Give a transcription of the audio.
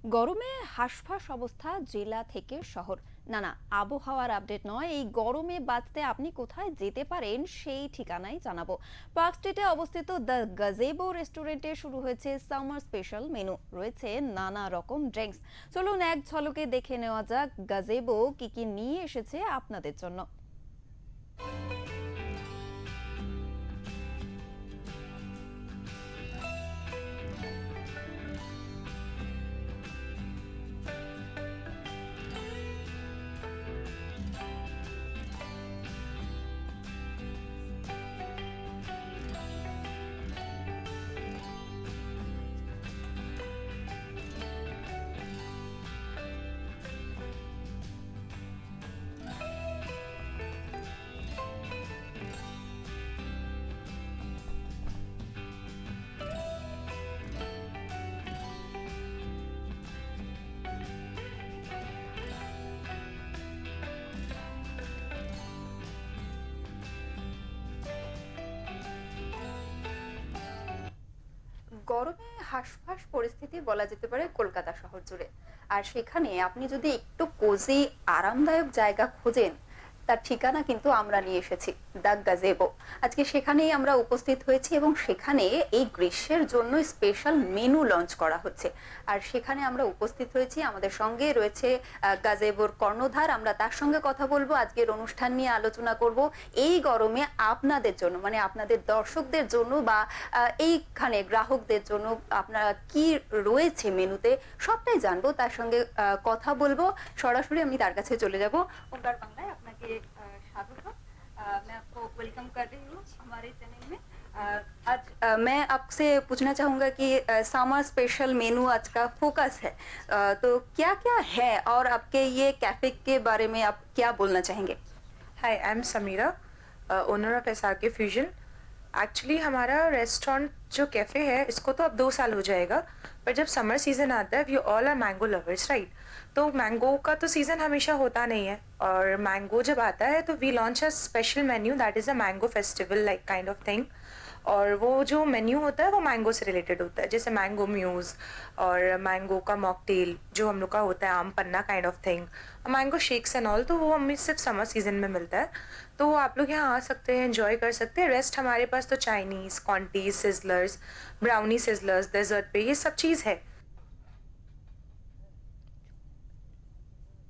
গরমে হাঁসফাঁস অবস্থা জেলা থেকে শহর। না না, আবহাওয়ার আপডেট নয়, এই গরমে বাঁচতে আপনি কোথায় যেতে পারেন সেই ঠিকানাই জানাবো। পার্ক স্ট্রিটে অবস্থিত দ্য গাজেবো রেস্টুরেন্টে শুরু হয়েছে সামার স্পেশাল মেনু। রয়েছে নানা রকম ড্রিঙ্কস। চলুন এক ঝলকে দেখে নেওয়া যাক গাজেবো কি কি নিয়ে এসেছে আপনাদের জন্য। গরমে হাঁসফাঁস পরিস্থিতি বলা যেতে পারে কলকাতা শহর জুড়ে। আর সেখানে আপনি যদি একটু কোজি আরামদায়ক জায়গা খোঁজেন, তার ঠিকানা কিন্তু আমরা নিয়ে এসেছি, দ্য গাজেবো। আজকে সেখানেই আমরা উপস্থিত হয়েছি এবং সেখানে এই গ্রীষ্মের জন্য স্পেশাল মেনু লঞ্চ করা হচ্ছে। আর সেখানে আমরা উপস্থিত হয়েছি, আমাদের সঙ্গে রয়েছে গাজেবোর কর্ণধার। আমরা তার সঙ্গে কথা বলবো, আজকের অনুষ্ঠান নিয়ে আলোচনা করব। এই গরমে আপনাদের জন্য, মানে আপনাদের দর্শকদের জন্য বা এইখানে গ্রাহকদের জন্য আপনারা কি রয়েছে মেনুতে, সবটাই জানবো। তার সঙ্গে কথা বলবো। সরাসরি আমি তার কাছে চলে যাব। ওমকার বাংলায় আপনাকে স্বাগত। मैं आपको वेलकम कर रही हूँ हमारे चैनल में। आज मैं आपसे पूछना चाहूंगा कि समर स्पेशल मेनू आज का फोकस है, तो क्या क्या है और आपके ये कैफे के बारे में आप क्या बोलना चाहेंगे? Hi, I am Samira, owner of SRK fusion. Actually हमारा रेस्टोरेंट जो कैफ़े है इसको तो अब 2 साल हो जाएगा, पर जब समर सीज़न आता है we all are mango lovers, right? तो मैंगो का तो सीज़न हमेशा होता नहीं है, और मैंगो जब आता है तो we launch a special menu that is a mango festival like kind of thing. और वो जो मेन्यू होता है वो मैंगो से रिलेटेड होता है, जैसे मैंगो म्यूज़ और मैंगो का मॉकटेल जो हम लोग का होता है, aam panna kind of thing, mango shakes and all. तो वो हमें सिर्फ समर सीज़न में मिलता है, तो वो आप लोग यहाँ आ सकते हैं, एंजॉय कर सकते हैं। रेस्ट हमारे पास तो चाइनीज़, कॉन्टीज, सिजलर्स, ब्राउनी सिजलर्स, डेजर्ट पे ये सब चीज़ है।